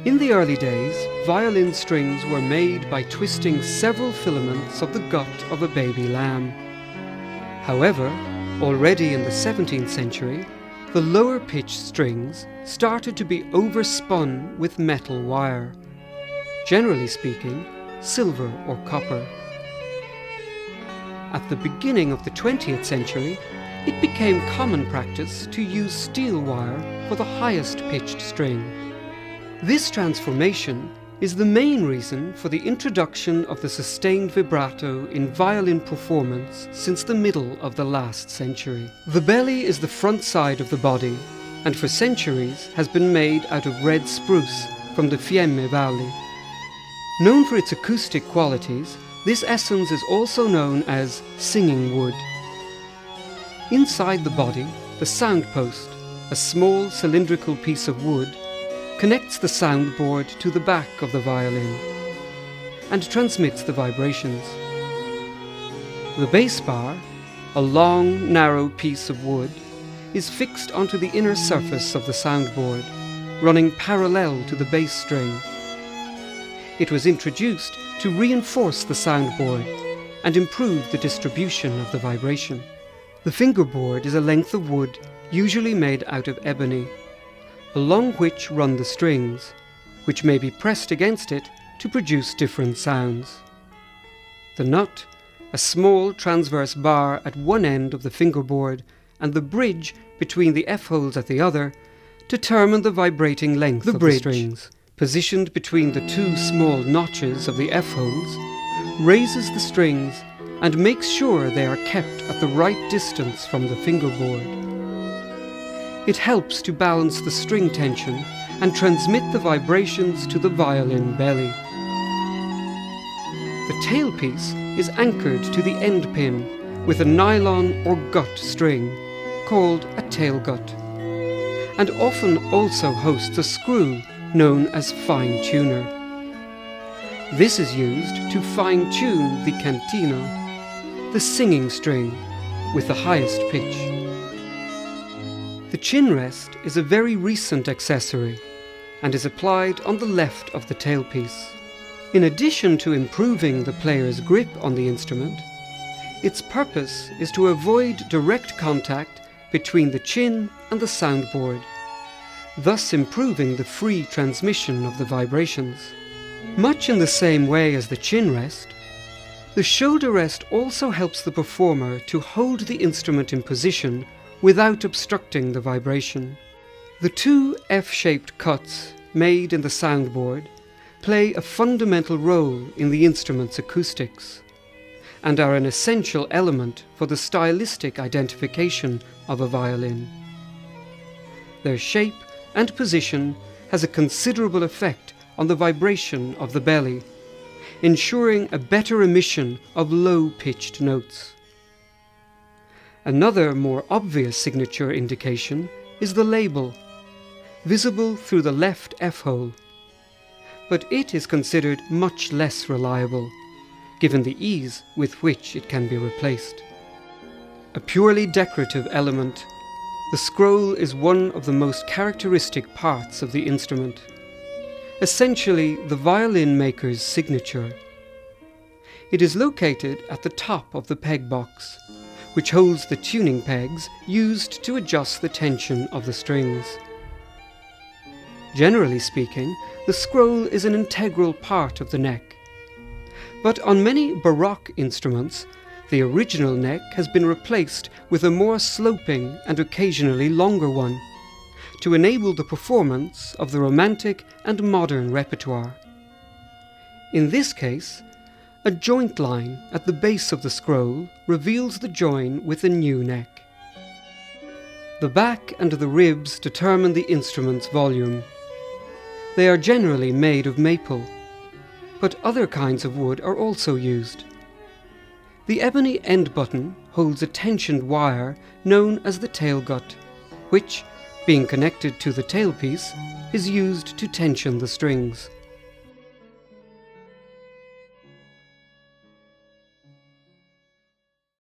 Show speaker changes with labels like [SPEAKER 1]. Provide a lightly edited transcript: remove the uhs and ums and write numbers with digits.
[SPEAKER 1] In the early days, violin strings were made by twisting several filaments of the gut of a baby lamb. However, already in the 17th century, the lower pitched strings started to be overspun with metal wire, generally speaking, silver or copper. At the beginning of the 20th century, it became common practice to use steel wire for the highest pitched string. This transformation is the main reason for the introduction of the sustained vibrato in violin performance since the middle of the last century. The belly is the front side of the body and for centuries has been made out of red spruce from the Fiemme Valley. Known for its acoustic qualities, this essence is also known as singing wood. Inside the body, the sound post, a small cylindrical piece of wood, connects the soundboard to the back of the violin and transmits the vibrations. The bass bar, a long, narrow piece of wood, is fixed onto the inner surface of the soundboard, running parallel to the bass string. It was introduced to reinforce the soundboard and improve the distribution of the vibration. The fingerboard is a length of wood usually made out of ebony, along which run the strings, which may be pressed against it to produce different sounds. The nut, a small transverse bar at one end of the fingerboard, and the bridge between the F-holes at the other, determine the vibrating length of the strings. Positioned between the two small notches of the F-holes, raises the strings and makes sure they are kept at the right distance from the fingerboard. It helps to balance the string tension and transmit the vibrations to the violin belly. The tailpiece is anchored to the end pin with a nylon or gut string, called a tail gut, and often also hosts a screw known as fine tuner. This is used to fine-tune the cantino, the singing string, with the highest pitch. The chin rest is a very recent accessory and is applied on the left of the tailpiece. In addition to improving the player's grip on the instrument, its purpose is to avoid direct contact between the chin and the soundboard, thus improving the free transmission of the vibrations. Much in the same way as the chin rest, the shoulder rest also helps the performer to hold the instrument in position without obstructing the vibration. The two F-shaped cuts made in the soundboard play a fundamental role in the instrument's acoustics and are an essential element for the stylistic identification of a violin. Their shape and position has a considerable effect on the vibration of the belly, ensuring a better emission of low-pitched notes. Another more obvious signature indication is the label, visible through the left F-hole, but it is considered much less reliable, given the ease with which it can be replaced. A purely decorative element, the scroll is one of the most characteristic parts of the instrument, essentially the violin maker's signature. It is located at the top of the peg box, which holds the tuning pegs used to adjust the tension of the strings. Generally speaking, the scroll is an integral part of the neck. But on many Baroque instruments, the original neck has been replaced with a more sloping and occasionally longer one, to enable the performance of the Romantic and modern repertoire. In this case, a joint line at the base of the scroll reveals the join with a new neck. The back and the ribs determine the instrument's volume. They are generally made of maple, but other kinds of wood are also used. The ebony end button holds a tensioned wire known as the tail gut, which, being connected to the tailpiece, is used to tension the strings.